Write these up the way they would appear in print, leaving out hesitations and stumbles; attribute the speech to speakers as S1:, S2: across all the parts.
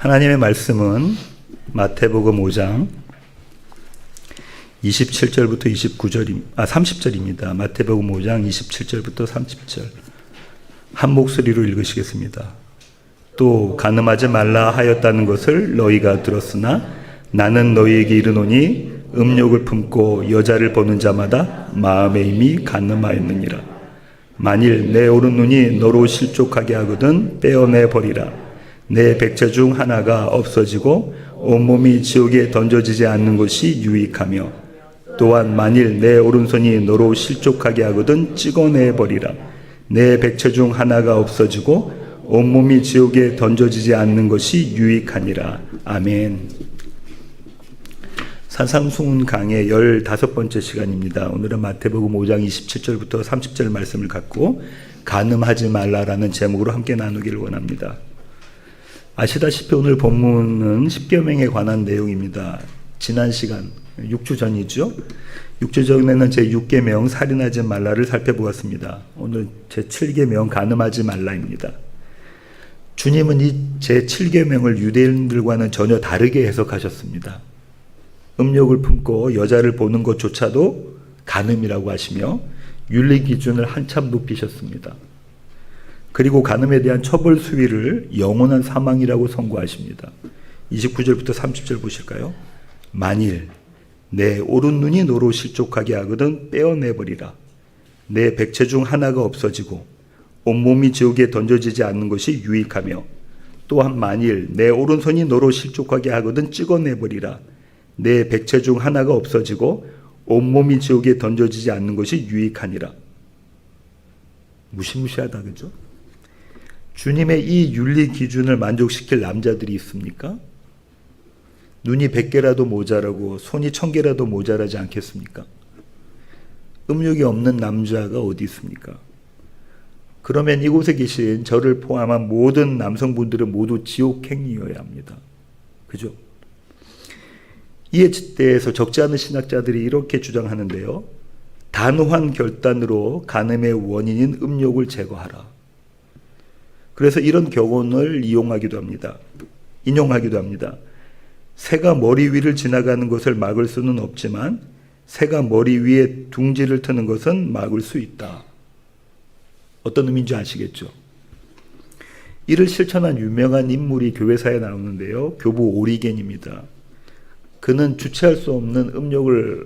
S1: 하나님의 말씀은 마태복음 5장 27절부터 30절입니다. 마태복음 5장 27절부터 30절 한 목소리로 읽으시겠습니다. 또 간음하지 말라 하였다는 것을 너희가 들었으나 나는 너희에게 이르노니 음욕을 품고 여자를 보는 자마다 마음에 이미 간음하였느니라. 만일 내 오른눈이 너로 실족하게 하거든 빼어내 버리라. 내 백체 중 하나가 없어지고 온몸이 지옥에 던져지지 않는 것이 유익하며 또한 만일 내 오른손이 너로 실족하게 하거든 찍어내 버리라. 내 백체 중 하나가 없어지고 온몸이 지옥에 던져지지 않는 것이 유익하니라. 아멘. 산상수훈 강의 15번째 시간입니다. 오늘은 마태복음 5장 27절부터 30절 말씀을 갖고 간음하지 말라라는 제목으로 함께 나누기를 원합니다. 아시다시피 오늘 본문은 십계명에 관한 내용입니다. 지난 시간 6주 전이죠. 6주 전에는 제6계명 살인하지 말라를 살펴보았습니다. 오늘 제7계명 간음하지 말라입니다. 주님은 이 제7계명을 유대인들과는 전혀 다르게 해석하셨습니다. 음욕을 품고 여자를 보는 것조차도 간음이라고 하시며 윤리 기준을 한참 높이셨습니다. 그리고 간음에 대한 처벌 수위를 영원한 사망이라고 선고하십니다. 29절부터 30절 보실까요? 만일 내 오른눈이 너로 실족하게 하거든 빼어내버리라. 내 백체 중 하나가 없어지고 온몸이 지옥에 던져지지 않는 것이 유익하며 또한 만일 내 오른손이 너로 실족하게 하거든 찍어내버리라. 내 백체 중 하나가 없어지고 온몸이 지옥에 던져지지 않는 것이 유익하니라. 무시무시하다, 그죠? 주님의 이 윤리 기준을 만족시킬 남자들이 있습니까? 눈이 100개라도 모자라고 손이 1000개라도 모자라지 않겠습니까? 음욕이 없는 남자가 어디 있습니까? 그러면 이곳에 계신 저를 포함한 모든 남성분들은 모두 지옥행이어야 합니다. 그죠? 이에 대해서 적지 않은 신학자들이 이렇게 주장하는데요. 단호한 결단으로 간음의 원인인 음욕을 제거하라. 그래서 이런 교훈을 인용하기도 합니다. 새가 머리 위를 지나가는 것을 막을 수는 없지만 새가 머리 위에 둥지를 트는 것은 막을 수 있다. 어떤 의미인지 아시겠죠? 이를 실천한 유명한 인물이 교회사에 나오는데요. 교부 오리겐입니다. 그는 주체할 수 없는 음욕을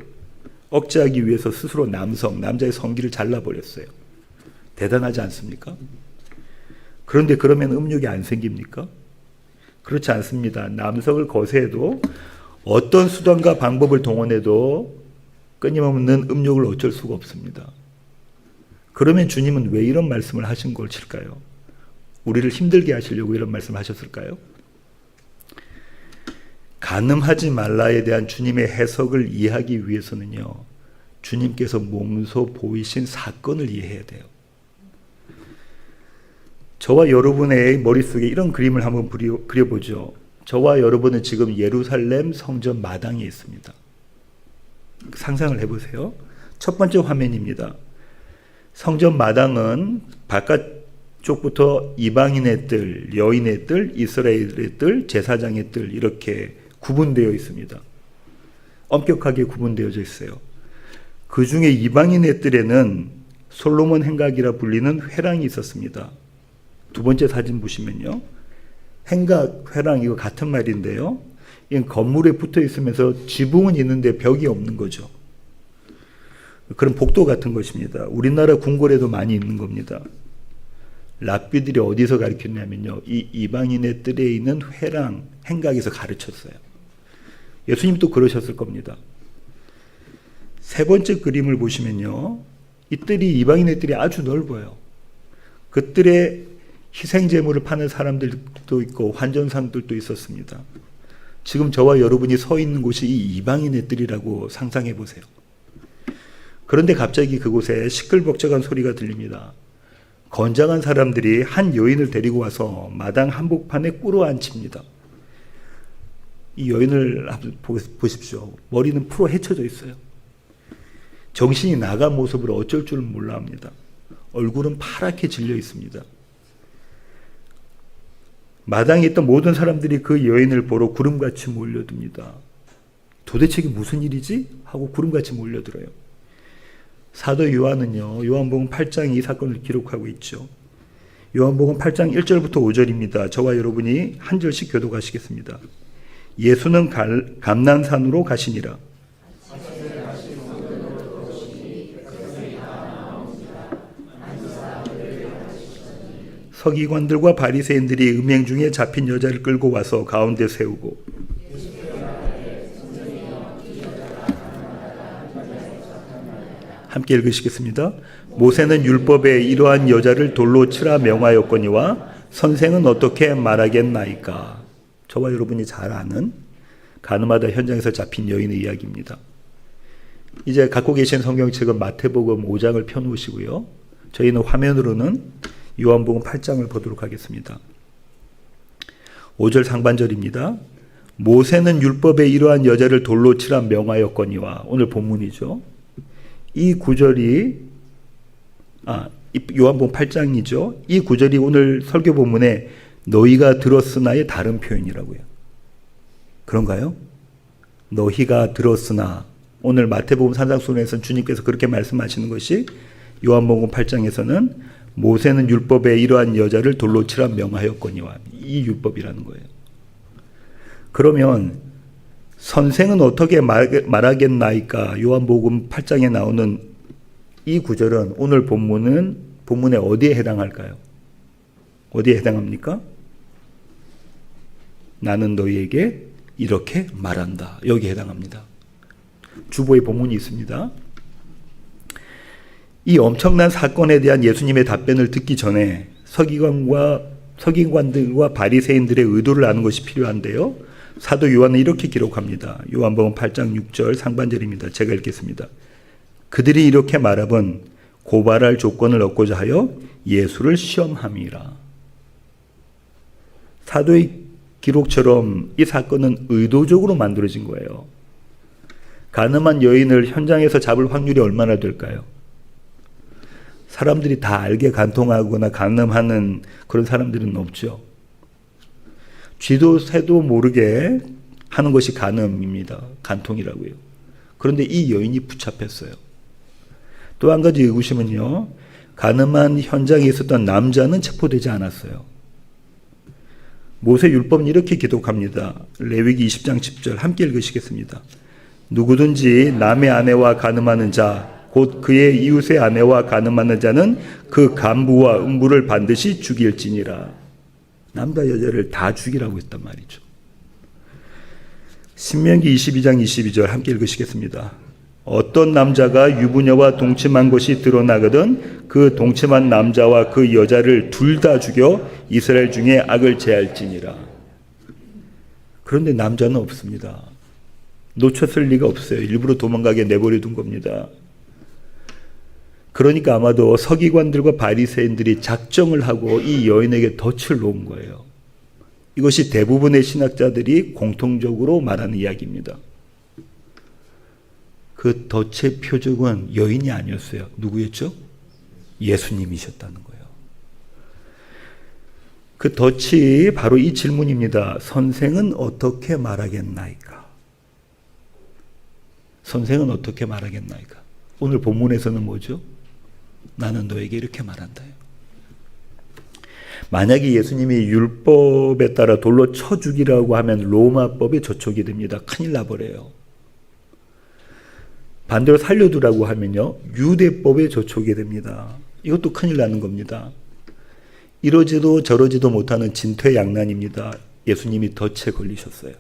S1: 억제하기 위해서 스스로 남자의 성기를 잘라버렸어요. 대단하지 않습니까? 그런데 그러면 음욕이 안 생깁니까? 그렇지 않습니다. 남성을 거세해도 어떤 수단과 방법을 동원해도 끊임없는 음욕을 어쩔 수가 없습니다. 그러면 주님은 왜 이런 말씀을 하신 것일까요? 우리를 힘들게 하시려고 이런 말씀을 하셨을까요? 간음하지 말라에 대한 주님의 해석을 이해하기 위해서는요, 주님께서 몸소 보이신 사건을 이해해야 돼요. 저와 여러분의 머릿속에 이런 그림을 한번 그려보죠. 저와 여러분은 지금 예루살렘 성전 마당에 있습니다. 상상을 해보세요. 첫 번째 화면입니다. 성전 마당은 바깥쪽부터 이방인의 뜰, 여인의 뜰, 이스라엘의 뜰, 제사장의 뜰 이렇게 구분되어 있습니다. 엄격하게 구분되어져 있어요. 그 중에 이방인의 뜰에는 솔로몬 행각이라 불리는 회랑이 있었습니다. 두 번째 사진 보시면요. 행각, 회랑 이거 같은 말인데요. 이건 건물에 붙어 있으면서 지붕은 있는데 벽이 없는 거죠. 그런 복도 같은 것입니다. 우리나라 궁궐에도 많이 있는 겁니다. 랍비들이 어디서 가르쳤냐면요. 이 이방인의 뜰에 있는 회랑, 행각에서 가르쳤어요. 예수님도 그러셨을 겁니다. 세 번째 그림을 보시면요. 이 뜰이 이방인의 뜰이 아주 넓어요. 그 뜰에 희생제물을 파는 사람들도 있고 환전상들도 있었습니다. 지금 저와 여러분이 서 있는 곳이 이 이방인의 뜰이라고 상상해 보세요. 그런데 갑자기 그곳에 시끌벅적한 소리가 들립니다. 건장한 사람들이 한 여인을 데리고 와서 마당 한복판에 꿇어앉힙니다. 이 여인을 보십시오. 머리는 풀어 헤쳐져 있어요. 정신이 나간 모습으로 어쩔 줄 몰라 합니다. 얼굴은 파랗게 질려 있습니다. 마당에 있던 모든 사람들이 그 여인을 보러 구름같이 몰려듭니다. 도대체 이게 무슨 일이지? 하고 구름같이 몰려들어요. 사도 요한은요, 요한복음 8장이 이 사건을 기록하고 있죠. 요한복음 8장 1절부터 5절입니다. 저와 여러분이 한 절씩 교독하시겠습니다. 예수는 감난산으로 가시니라. 서기관들과 바리새인들이 음행 중에 잡힌 여자를 끌고 와서 가운데 세우고 함께 읽으시겠습니다. 모세는 율법에 이러한 여자를 돌로 치라 명하였거니와 선생은 어떻게 말하겠나이까. 저와 여러분이 잘 아는 가늠하다 현장에서 잡힌 여인의 이야기입니다. 이제 갖고 계신 성경책은 마태복음 5장을 펴놓으시고요. 저희는 화면으로는 요한복음 8장을 보도록 하겠습니다. 5절 상반절입니다. 모세는 율법에 이러한 여자를 돌로 치라 명하였거니와, 오늘 본문이죠. 이 구절이 요한복음 8장이죠. 이 구절이 오늘 설교 본문에 너희가 들었으나의 다른 표현이라고요. 그런가요? 너희가 들었으나, 오늘 마태복음 산상수훈에서는 주님께서 그렇게 말씀하시는 것이 요한복음 8장에서는 모세는 율법에 이러한 여자를 돌로 치라 명하였거니와, 이 율법이라는 거예요. 그러면 선생은 어떻게 말하겠나이까? 요한복음 8장에 나오는 이 구절은 오늘 본문에 어디에 해당할까요? 어디에 해당합니까? 나는 너희에게 이렇게 말한다. 여기에 해당합니다. 주보에 본문이 있습니다. 이 엄청난 사건에 대한 예수님의 답변을 듣기 전에 서기관들과 바리새인들의 의도를 아는 것이 필요한데요. 사도 요한은 이렇게 기록합니다. 요한복음 8장 6절 상반절입니다. 제가 읽겠습니다. 그들이 이렇게 말하면 고발할 조건을 얻고자 하여 예수를 시험함이라. 사도의 기록처럼 이 사건은 의도적으로 만들어진 거예요. 가늠한 여인을 현장에서 잡을 확률이 얼마나 될까요? 사람들이 다 알게 간통하거나 가늠하는 그런 사람들은 없죠. 쥐도 새도 모르게 하는 것이 간음입니다. 간통이라고요. 그런데 이 여인이 붙잡혔어요. 또 한 가지 의구심은요. 간음한 현장에 있었던 남자는 체포되지 않았어요. 모세 율법은 이렇게 기록합니다. 레위기 20장 10절 함께 읽으시겠습니다. 누구든지 남의 아내와 간음하는 자 곧 그의 이웃의 아내와 간음하는 자는 그 간부와 음부를 반드시 죽일지니라. 남자 여자를 다 죽이라고 했단 말이죠. 신명기 22장 22절 함께 읽으시겠습니다. 어떤 남자가 유부녀와 동침한 것이 드러나거든 그 동침한 남자와 그 여자를 둘 다 죽여 이스라엘 중에 악을 제할지니라. 그런데 남자는 없습니다. 놓쳤을 리가 없어요. 일부러 도망가게 내버려 둔 겁니다. 그러니까 아마도 서기관들과 바리새인들이 작정을 하고 이 여인에게 덫을 놓은 거예요. 이것이 대부분의 신학자들이 공통적으로 말하는 이야기입니다. 그 덫의 표적은 여인이 아니었어요. 누구였죠? 예수님이셨다는 거예요. 그 덫이 바로 이 질문입니다. 선생은 어떻게 말하겠나이까? 선생은 어떻게 말하겠나이까? 오늘 본문에서는 뭐죠? 나는 너에게 이렇게 말한다요. 만약에 예수님이 율법에 따라 돌로 쳐 죽이라고 하면 로마법에 저촉이 됩니다. 큰일 나버려요. 반대로 살려두라고 하면요. 유대법에 저촉이 됩니다. 이것도 큰일 나는 겁니다. 이러지도 저러지도 못하는 진퇴양난입니다. 예수님이 덫에 걸리셨어요.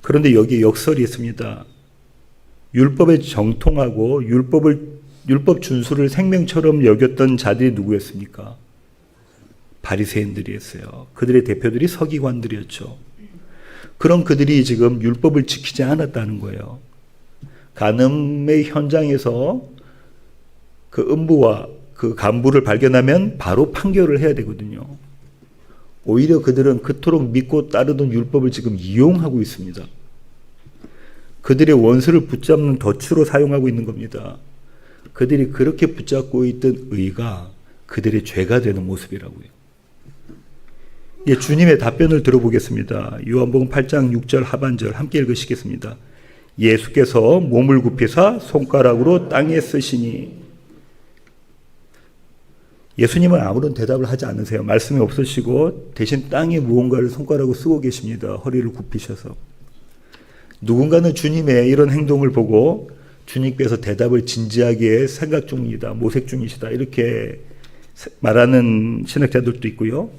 S1: 그런데 여기에 역설이 있습니다. 율법에 정통하고 율법 준수를 생명처럼 여겼던 자들이 누구였습니까? 바리새인들이었어요. 그들의 대표들이 서기관들이었죠. 그런 그들이 지금 율법을 지키지 않았다는 거예요. 간음의 현장에서 그 음부와 그 간부를 발견하면 바로 판결을 해야 되거든요. 오히려 그들은 그토록 믿고 따르던 율법을 지금 이용하고 있습니다. 그들의 원수를 붙잡는 덫으로 사용하고 있는 겁니다. 그들이 그렇게 붙잡고 있던 의가 그들의 죄가 되는 모습이라고요. 예, 주님의 답변을 들어보겠습니다. 요한복음 8장 6절 하반절 함께 읽으시겠습니다. 예수께서 몸을 굽히사 손가락으로 땅에 쓰시니. 예수님은 아무런 대답을 하지 않으세요. 말씀이 없으시고 대신 땅에 무언가를 손가락으로 쓰고 계십니다. 허리를 굽히셔서. 누군가는 주님의 이런 행동을 보고 주님께서 대답을 진지하게 생각 중이다, 모색 중이시다 이렇게 말하는 신학자들도 있고요.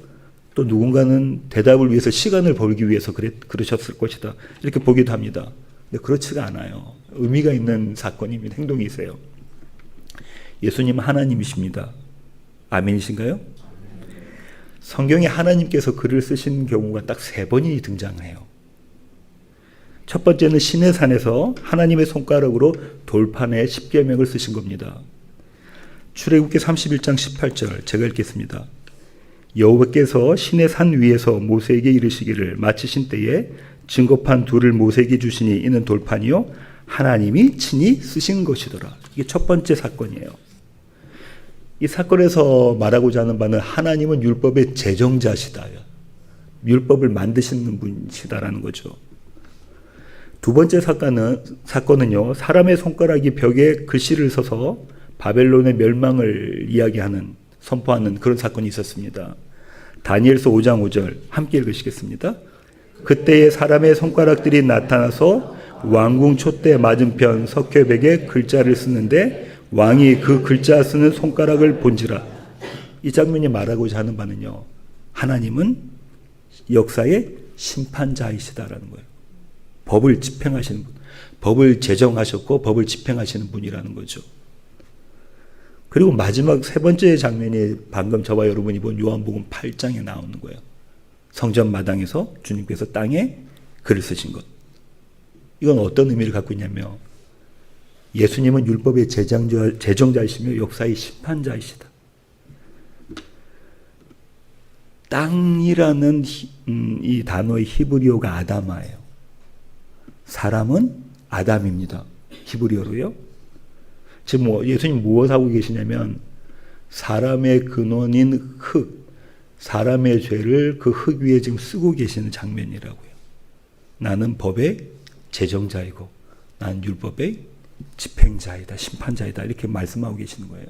S1: 또 누군가는 대답을 위해서 시간을 벌기 위해서 그러셨을 것이다 이렇게 보기도 합니다. 근데 그렇지가 않아요. 의미가 있는 사건입니다. 행동이세요. 예수님은 하나님이십니다. 아멘이신가요? 성경에 하나님께서 글을 쓰신 경우가 딱 3번이 등장해요. 첫 번째는 시내 산에서 하나님의 손가락으로 돌판에 십계명을 쓰신 겁니다. 출애굽기 31장 18절 제가 읽겠습니다. 여호와께서 시내 산 위에서 모세에게 이르시기를 마치신 때에 증거판 2를 모세에게 주시니 이는 돌판이요 하나님이 친히 쓰신 것이더라. 이게 첫 번째 사건이에요. 이 사건에서 말하고자 하는 바는 하나님은 율법의 제정자시다. 율법을 만드시는 분이시다라는 거죠. 두 번째 사건은요, 사람의 손가락이 벽에 글씨를 써서 바벨론의 멸망을 이야기하는, 선포하는 그런 사건이 있었습니다. 다니엘서 5장 5절 함께 읽으시겠습니다. 그때에 사람의 손가락들이 나타나서 왕궁 촛대 맞은편 석회벽에 글자를 쓰는데 왕이 그 글자 쓰는 손가락을 본지라. 이 장면이 말하고자 하는 바는요, 하나님은 역사의 심판자이시다라는 거예요. 법을 집행하시는 분, 법을 제정하셨고 법을 집행하시는 분이라는 거죠. 그리고 마지막 3번째 장면이 방금 저와 여러분이 본 요한복음 8장에 나오는 거예요. 성전 마당에서 주님께서 땅에 글을 쓰신 것. 이건 어떤 의미를 갖고 있냐면 예수님은 율법의 제정자이시며 역사의 심판자이시다. 땅이라는 이 단어의 히브리어가 아다마예요. 사람은 아담입니다. 히브리어로요. 지금 예수님 무엇을 하고 계시냐면 사람의 근원인 흙, 사람의 죄를 그 흙 위에 지금 쓰고 계시는 장면이라고요. 나는 법의 제정자이고 나는 율법의 집행자이다, 심판자이다 이렇게 말씀하고 계시는 거예요.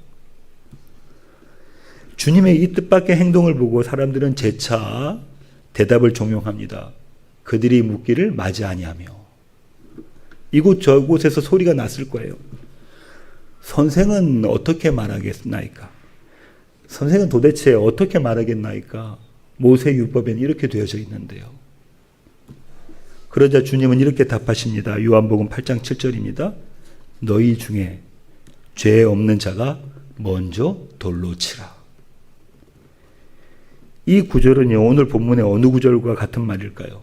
S1: 주님의 이 뜻밖의 행동을 보고 사람들은 재차 대답을 종용합니다. 그들이 묻기를 맞이 아니하며. 이곳 저곳에서 소리가 났을 거예요. 선생은 어떻게 말하겠나이까? 선생은 도대체 어떻게 말하겠나이까? 모세 율법에는 이렇게 되어져 있는데요. 그러자 주님은 이렇게 답하십니다. 요한복음 8장 7절입니다. 너희 중에 죄 없는 자가 먼저 돌로 치라. 이 구절은요, 오늘 본문의 어느 구절과 같은 말일까요?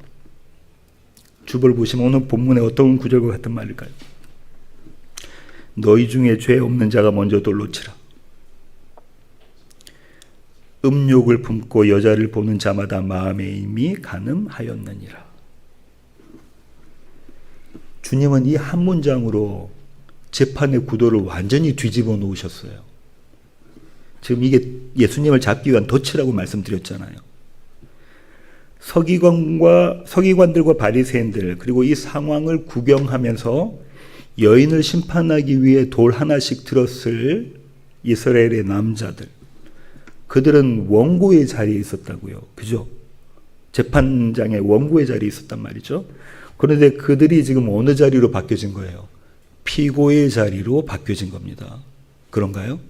S1: 주보를 보시면 오늘 본문의 어떤 구절과 같은 말일까요? 너희 중에 죄 없는 자가 먼저 돌로 치라. 음욕을 품고 여자를 보는 자마다 마음에 이미 간음하였느니라. 주님은 이 한 문장으로 재판의 구도를 완전히 뒤집어 놓으셨어요. 지금 이게 예수님을 잡기 위한 덫이라고 말씀드렸잖아요. 서기관들과 바리새인들 그리고 이 상황을 구경하면서 여인을 심판하기 위해 돌 하나씩 들었을 이스라엘의 남자들, 그들은 원고의 자리에 있었다고요. 그죠? 재판장에 원고의 자리에 있었단 말이죠. 그런데 그들이 지금 어느 자리로 바뀌어진 거예요? 피고의 자리로 바뀌어진 겁니다. 그런가요?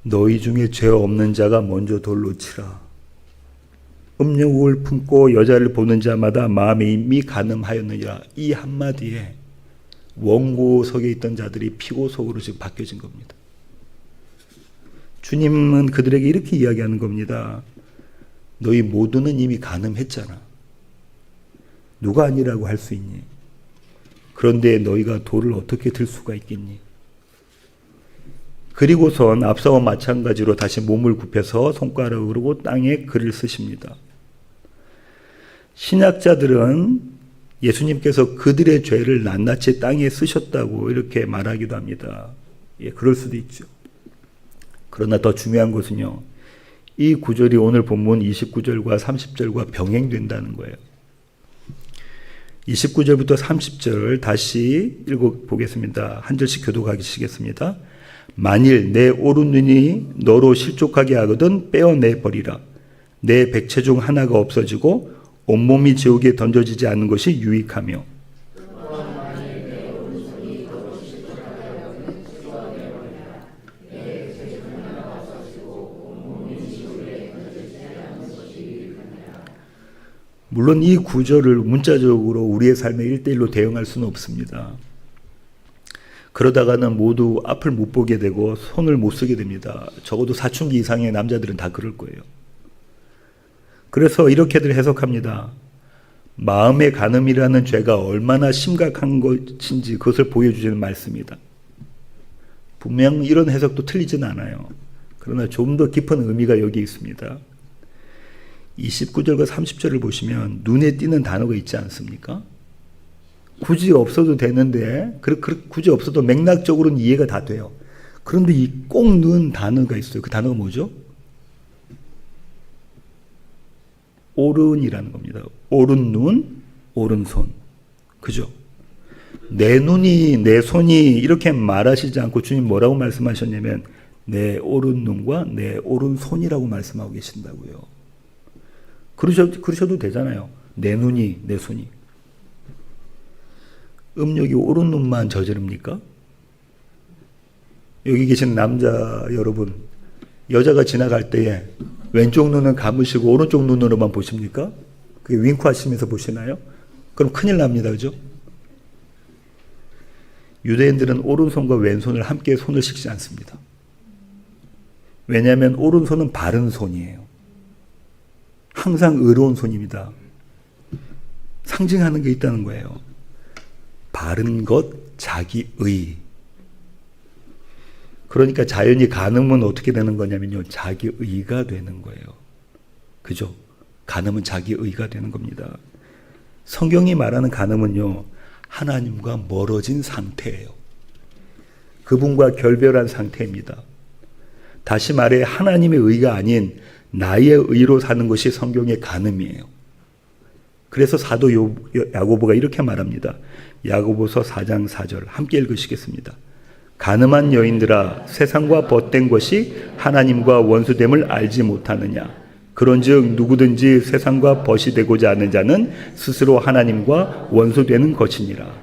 S1: 너희 중에 죄 없는 자가 먼저 돌로 치라. 음욕을 품고 여자를 보는 자마다 마음에 이미 간음하였느니라. 이 한마디에 원고석에 있던 자들이 피고석으로 지금 바뀌어진 겁니다. 주님은 그들에게 이렇게 이야기하는 겁니다. 너희 모두는 이미 간음했잖아. 누가 아니라고 할 수 있니? 그런데 너희가 돌을 어떻게 들 수가 있겠니? 그리고선 앞서와 마찬가지로 다시 몸을 굽혀서 손가락으로 땅에 글을 쓰십니다. 신학자들은 예수님께서 그들의 죄를 낱낱이 땅에 쓰셨다고 이렇게 말하기도 합니다. 예, 그럴 수도 있죠. 그러나 더 중요한 것은요, 이 구절이 오늘 본문 29절과 30절과 병행된다는 거예요. 29절부터 30절 다시 읽어보겠습니다. 한 절씩 교독하시겠습니다. 만일 내 오른 눈이 너로 실족하게 하거든 빼어내버리라. 내 백체 중 하나가 없어지고 온몸이 지옥에 던져지지 않는 것이 유익하며 물론 이 구절을 문자적으로 우리의 삶에 1:1로 대응할 수는 없습니다. 그러다가는 모두 앞을 못 보게 되고 손을 못 쓰게 됩니다. 적어도 사춘기 이상의 남자들은 다 그럴 거예요. 그래서 이렇게들 해석합니다. 마음의 간음이라는 죄가 얼마나 심각한 것인지 그것을 보여주시는 말씀이다. 분명 이런 해석도 틀리진 않아요. 그러나 좀 더 깊은 의미가 여기 있습니다. 29절과 30절을 보시면 눈에 띄는 단어가 있지 않습니까? 굳이 없어도 되는데 굳이 없어도 맥락적으로는 이해가 다 돼요. 그런데 이 꼭 넣은 단어가 있어요. 그 단어가 뭐죠? 오른이라는 겁니다. 오른 눈, 오른손. 그죠? 내 눈이, 내 손이 이렇게 말하시지 않고 주님 뭐라고 말씀하셨냐면 내 오른 눈과 내 오른손이라고 말씀하고 계신다고요. 그러셔도 되잖아요. 내 눈이, 내 손이. 음욕이 오른 눈만 저지릅니까? 여기 계신 남자 여러분, 여자가 지나갈 때에 왼쪽 눈은 감으시고 오른쪽 눈으로만 보십니까? 그게 윙크하시면서 보시나요? 그럼 큰일 납니다. 그죠? 유대인들은 오른손과 왼손을 함께 손을 씻지 않습니다. 왜냐하면 오른손은 바른 손이에요. 항상 의로운 손입니다. 상징하는 게 있다는 거예요. 바른 것, 자기의. 그러니까 자연히 간음은 어떻게 되는 거냐면요. 자기의가 되는 거예요. 그죠? 간음은 자기의가 되는 겁니다. 성경이 말하는 간음은요. 하나님과 멀어진 상태예요. 그분과 결별한 상태입니다. 다시 말해 하나님의 의가 아닌 나의 의로 사는 것이 성경의 간음이에요. 그래서 사도 야고보가 이렇게 말합니다. 야고보서 4장 4절 함께 읽으시겠습니다. 간음한 여인들아 세상과 벗된 것이 하나님과 원수됨을 알지 못하느냐. 그런즉 누구든지 세상과 벗이 되고자 하는 자는 스스로 하나님과 원수되는 것이니라.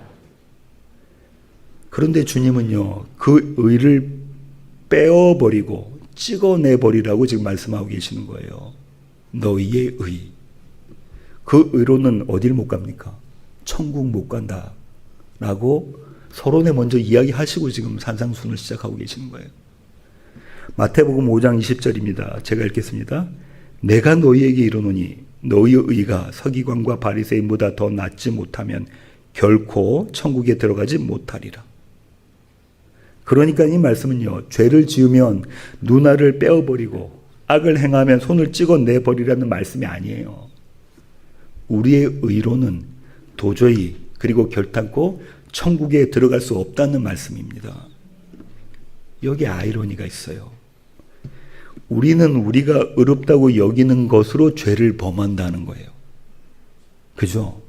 S1: 그런데 주님은요. 그 의를 빼어버리고 찍어내버리라고 지금 말씀하고 계시는 거예요. 너희의 의. 그 의로는 어딜 못 갑니까? 천국 못 간다. 라고 서론에 먼저 이야기하시고 지금 산상순을 시작하고 계시는 거예요. 마태복음 5장 20절입니다. 제가 읽겠습니다. 내가 너희에게 이르노니 너희의 의가 서기관과 바리새인보다 더 낫지 못하면 결코 천국에 들어가지 못하리라. 그러니까 이 말씀은요. 죄를 지으면 눈알을 빼어버리고 악을 행하면 손을 찍어내버리라는 말씀이 아니에요. 우리의 의로는 도저히 그리고 결단코 천국에 들어갈 수 없다는 말씀입니다. 여기 아이러니가 있어요. 우리는 우리가 의롭다고 여기는 것으로 죄를 범한다는 거예요. 그죠?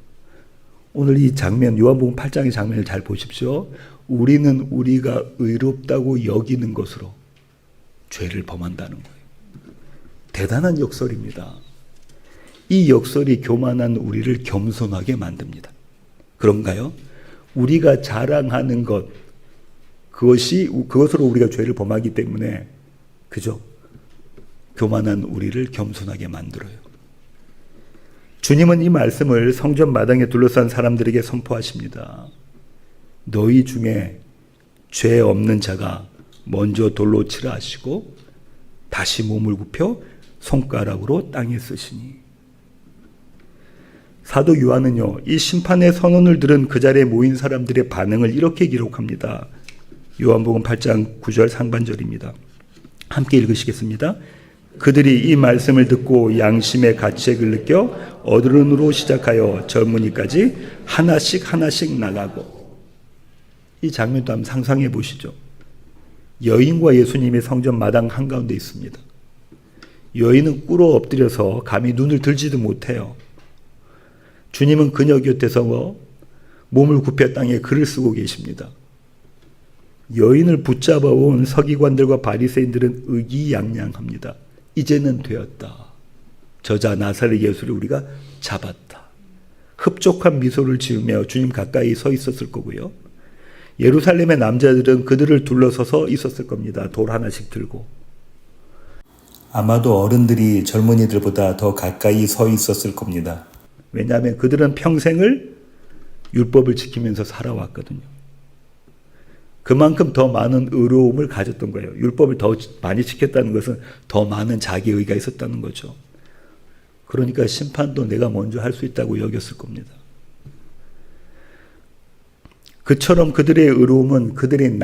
S1: 오늘 이 장면, 요한복음 8장의 장면을 잘 보십시오. 우리는 우리가 의롭다고 여기는 것으로 죄를 범한다는 거예요. 대단한 역설입니다. 이 역설이 교만한 우리를 겸손하게 만듭니다. 그런가요? 우리가 자랑하는 것, 그것으로 우리가 죄를 범하기 때문에, 그죠? 교만한 우리를 겸손하게 만들어요. 주님은 이 말씀을 성전 마당에 둘러싼 사람들에게 선포하십니다. 너희 중에 죄 없는 자가 먼저 돌로 치라 하시고 다시 몸을 굽혀 손가락으로 땅에 쓰시니. 사도 요한은요, 이 심판의 선언을 들은 그 자리에 모인 사람들의 반응을 이렇게 기록합니다. 요한복음 8장 9절 상반절입니다. 함께 읽으시겠습니다. 그들이 이 말씀을 듣고 양심의 가책을 느껴 어른으로 시작하여 젊은이까지 하나씩 나가고. 이 장면도 한번 상상해 보시죠. 여인과 예수님이 성전 마당 한가운데 있습니다. 여인은 꿇어 엎드려서 감히 눈을 들지도 못해요. 주님은 그녀 곁에서 몸을 굽혀 땅에 글을 쓰고 계십니다. 여인을 붙잡아온 서기관들과 바리새인들은 의기양양합니다. 이제는 되었다. 저자 나사렛 예수를 우리가 잡았다. 흡족한 미소를 지으며 주님 가까이 서 있었을 거고요. 예루살렘의 남자들은 그들을 둘러서서 있었을 겁니다. 돌 하나씩 들고. 아마도 어른들이 젊은이들보다 더 가까이 서 있었을 겁니다. 왜냐하면 그들은 평생을 율법을 지키면서 살아왔거든요. 그만큼 더 많은 의로움을 가졌던 거예요. 율법을 더 많이 지켰다는 것은 더 많은 자기의가 있었다는 거죠. 그러니까 심판도 내가 먼저 할 수 있다고 여겼을 겁니다. 그처럼 그들의 의로움은 그들의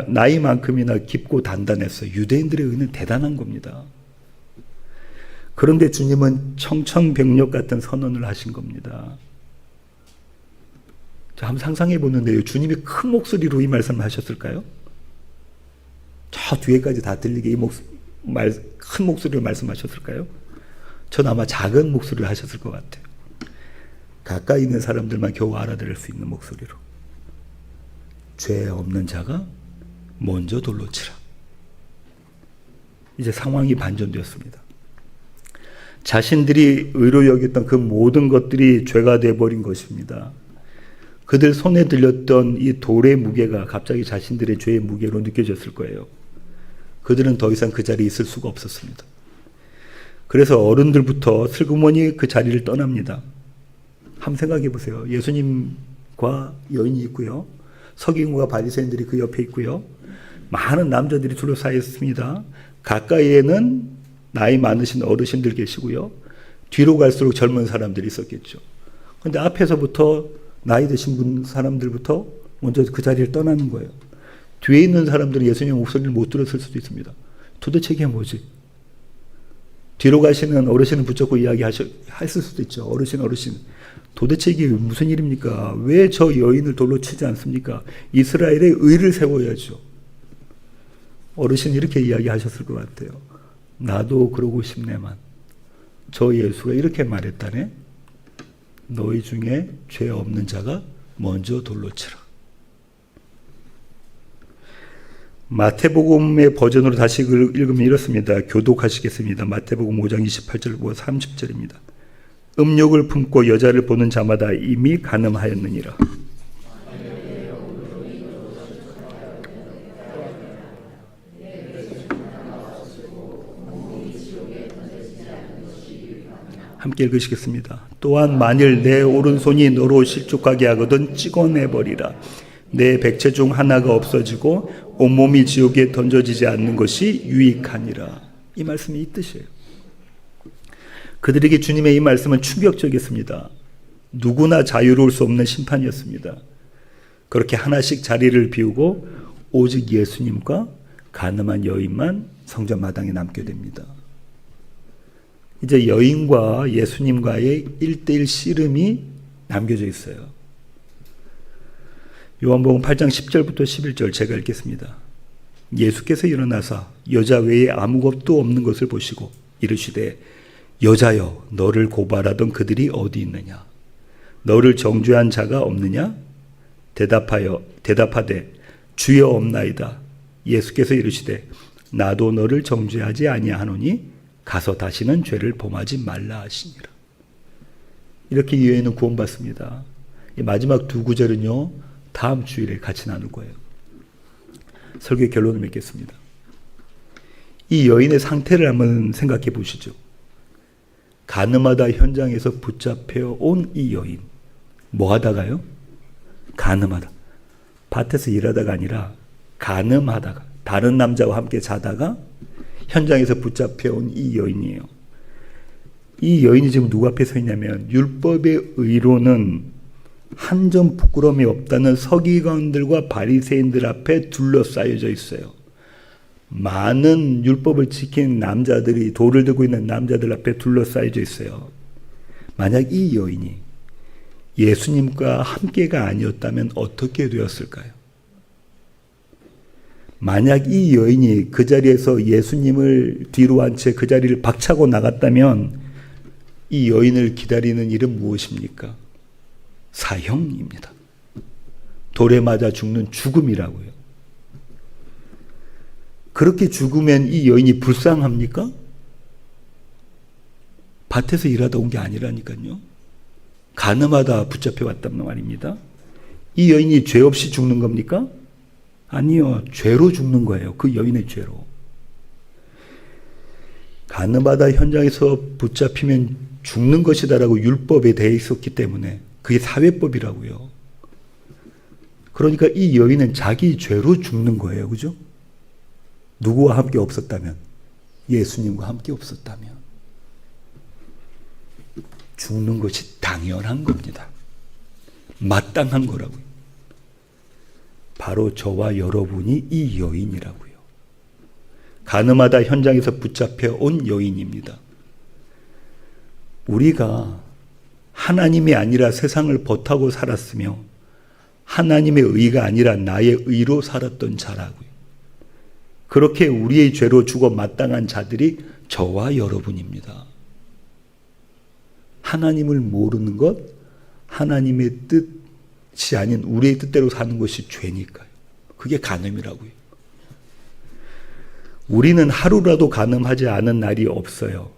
S1: 나이만큼이나 깊고 단단했어요. 유대인들의 의는 대단한 겁니다. 그런데 주님은 청천벽력 같은 선언을 하신 겁니다. 자, 한번 상상해 보는데요. 주님이 큰 목소리로 이 말씀을 하셨을까요? 저 뒤에까지 다 들리게 큰 목소리로 말씀하셨을까요? 전 아마 작은 목소리를 하셨을 것 같아요. 가까이 있는 사람들만 겨우 알아들을 수 있는 목소리로. 죄 없는 자가 먼저 돌로 치라. 이제 상황이 반전되었습니다. 자신들이 의로 여겼던 그 모든 것들이 죄가 되어버린 것입니다. 그들 손에 들렸던 이 돌의 무게가 갑자기 자신들의 죄의 무게로 느껴졌을 거예요. 그들은 더 이상 그 자리에 있을 수가 없었습니다. 그래서 어른들부터 슬그머니 그 자리를 떠납니다. 한번 생각해 보세요. 예수님과 여인이 있고요. 서기관과 바리새인들이 그 옆에 있고요. 많은 남자들이 둘러싸여 있습니다. 가까이에는 나이 많으신 어르신들 계시고요. 뒤로 갈수록 젊은 사람들이 있었겠죠. 그런데 앞에서부터 나이 드신 사람들부터 먼저 그 자리를 떠나는 거예요. 뒤에 있는 사람들은 예수님의 목소리를 못 들었을 수도 있습니다. 도대체 이게 뭐지? 뒤로 가시는 어르신을 붙잡고 이야기했을 수도 있죠. 어르신. 도대체 이게 무슨 일입니까? 왜 저 여인을 돌로 치지 않습니까? 이스라엘의 의를 세워야죠. 어르신이 이렇게 이야기하셨을 것 같아요. 나도 그러고 싶네만. 저 예수가 이렇게 말했다네. 너희 중에 죄 없는 자가 먼저 돌로 치라. 마태복음의 버전으로 다시 읽으면 이렇습니다. 교독하시겠습니다. 마태복음 5장 28절부터 30절입니다. 음욕을 품고 여자를 보는 자마다 이미 간음하였느니라. 함께 읽으시겠습니다. 또한 만일 내 오른손이 너로 실족하게 하거든 찍어내버리라. 내 백체 중 하나가 없어지고 온몸이 지옥에 던져지지 않는 것이 유익하니라. 이 말씀이 이 뜻이에요. 그들에게 주님의 이 말씀은 충격적이었습니다. 누구나 자유로울 수 없는 심판이었습니다. 그렇게 하나씩 자리를 비우고 오직 예수님과 가늠한 여인만 성전 마당에 남게 됩니다. 이제 여인과 예수님과의 1대1 씨름이 남겨져 있어요. 요한복음 8장 10절부터 11절 제가 읽겠습니다. 예수께서 일어나사 여자 외에 아무것도 없는 것을 보시고 이르시되 여자여 너를 고발하던 그들이 어디 있느냐? 너를 정죄한 자가 없느냐? 대답하되 주여 없나이다. 예수께서 이르시되 나도 너를 정죄하지 아니하노니 가서 다시는 죄를 범하지 말라 하시니라. 이렇게 이 여인은 구원받습니다. 이 마지막 두 구절은요, 다음 주일에 같이 나눌 거예요. 설교의 결론을 맺겠습니다. 이 여인의 상태를 한번 생각해 보시죠. 간음하다 현장에서 붙잡혀 온 이 여인. 뭐 하다가요? 간음하다. 밭에서 일하다가 아니라 간음하다가, 다른 남자와 함께 자다가 현장에서 붙잡혀온 이 여인이에요. 이 여인이 지금 누구 앞에 서 있냐면 율법의 의로는 한 점 부끄러움이 없다는 서기관들과 바리새인들 앞에 둘러싸여져 있어요. 많은 율법을 지킨 남자들이, 돌을 들고 있는 남자들 앞에 둘러싸여져 있어요. 만약 이 여인이 예수님과 함께가 아니었다면 어떻게 되었을까요? 만약 이 여인이 그 자리에서 예수님을 뒤로 한 채 그 자리를 박차고 나갔다면 이 여인을 기다리는 일은 무엇입니까? 사형입니다. 돌에 맞아 죽는 죽음이라고요. 그렇게 죽으면 이 여인이 불쌍합니까? 밭에서 일하다 온 게 아니라니까요. 가늠하다 붙잡혀 왔단 말입니다. 이 여인이 죄 없이 죽는 겁니까? 아니요. 죄로 죽는 거예요. 그 여인의 죄로. 가늠하다 현장에서 붙잡히면 죽는 것이다라고 율법에 되어 있었기 때문에 그게 사회법이라고요. 그러니까 이 여인은 자기 죄로 죽는 거예요. 그죠? 누구와 함께 없었다면? 예수님과 함께 없었다면 죽는 것이 당연한 겁니다. 마땅한 거라고요. 바로 저와 여러분이 이 여인이라고요. 가늠하다 현장에서 붙잡혀 온 여인입니다. 우리가 하나님이 아니라 세상을 벗하고 살았으며 하나님의 의가 아니라 나의 의로 살았던 자라고요. 그렇게 우리의 죄로 죽어 마땅한 자들이 저와 여러분입니다. 하나님을 모르는 것, 하나님의 뜻이 아닌 우리의 뜻대로 사는 것이 죄니까요. 그게 간음이라고요. 우리는 하루라도 간음하지 않은 날이 없어요.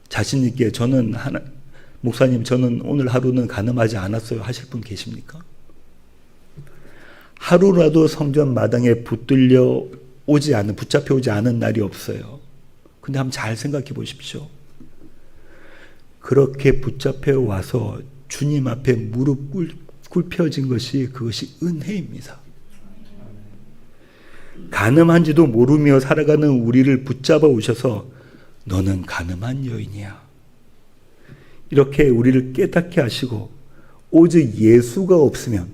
S1: 자신 있게 목사님 저는 오늘 하루는 간음하지 않았어요 하실 분 계십니까? 하루라도 성전 마당에 붙잡혀 오지 않은 날이 없어요. 근데 한번 잘 생각해 보십시오. 그렇게 붙잡혀 와서 주님 앞에 무릎 꿇혀진 것이 그것이 은혜입니다. 간음한지도 모르며 살아가는 우리를 붙잡아 오셔서 너는 간음한 여인이야. 이렇게 우리를 깨닫게 하시고 오직 예수가 없으면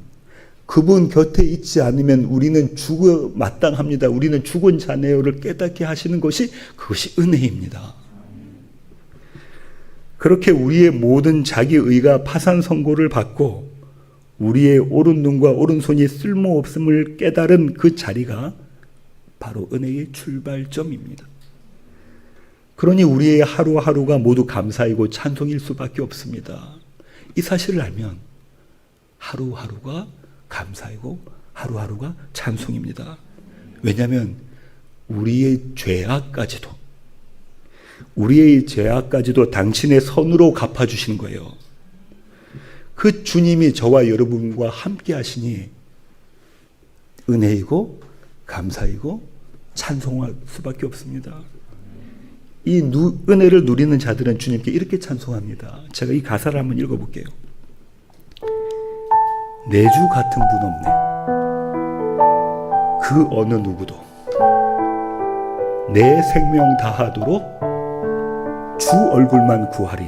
S1: 그분 곁에 있지 않으면 우리는 죽어 마땅합니다. 우리는 죽은 자네요를 깨닫게 하시는 것이 그것이 은혜입니다. 그렇게 우리의 모든 자기의가 파산 선고를 받고 우리의 오른 눈과 오른손이 쓸모없음을 깨달은 그 자리가 바로 은혜의 출발점입니다. 그러니 우리의 하루하루가 모두 감사이고 찬송일 수밖에 없습니다. 이 사실을 알면 하루하루가 감사이고 하루하루가 찬송입니다. 왜냐하면 우리의 죄악까지도 당신의 선으로 갚아주시는 거예요. 그 주님이 저와 여러분과 함께 하시니 은혜이고 감사이고 찬송할 수밖에 없습니다. 이 은혜를 누리는 자들은 주님께 이렇게 찬송합니다. 제가 이 가사를 한번 읽어볼게요. 내 주 같은 분 없네. 그 어느 누구도 내 생명 다하도록 주 얼굴만 구하리.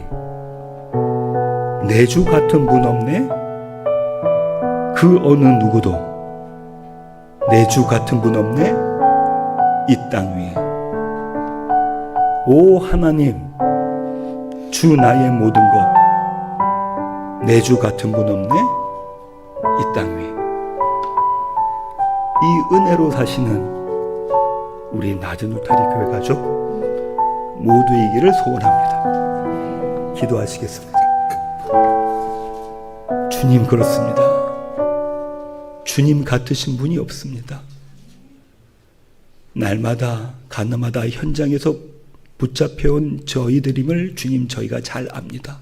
S1: 내 주 같은 분 없네. 그 어느 누구도 내 주 같은 분 없네. 이 땅 위에. 오 하나님, 주 나의 모든 것. 내 주 같은 분 없네. 이 땅 위에. 이 은혜로 사시는 우리 낮은 울타리 교회 가족 모두이기를 소원합니다. 기도하시겠습니다. 주님, 그렇습니다. 주님 같으신 분이 없습니다. 날마다 가늠하다 현장에서 붙잡혀온 저희들임을 주님 저희가 잘 압니다.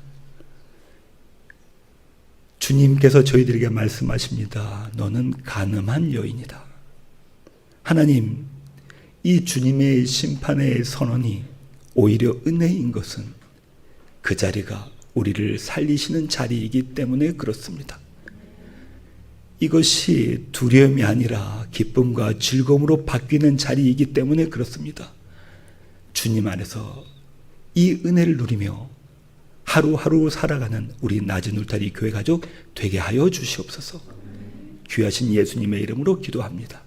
S1: 주님께서 저희들에게 말씀하십니다. 너는 간음한 여인이다. 하나님, 이 주님의 심판의 선언이 오히려 은혜인 것은 그 자리가 우리를 살리시는 자리이기 때문에 그렇습니다. 이것이 두려움이 아니라 기쁨과 즐거움으로 바뀌는 자리이기 때문에 그렇습니다. 주님 안에서 이 은혜를 누리며 하루하루 살아가는 우리 낮은 울타리 교회 가족 되게 하여 주시옵소서. 귀하신 예수님의 이름으로 기도합니다.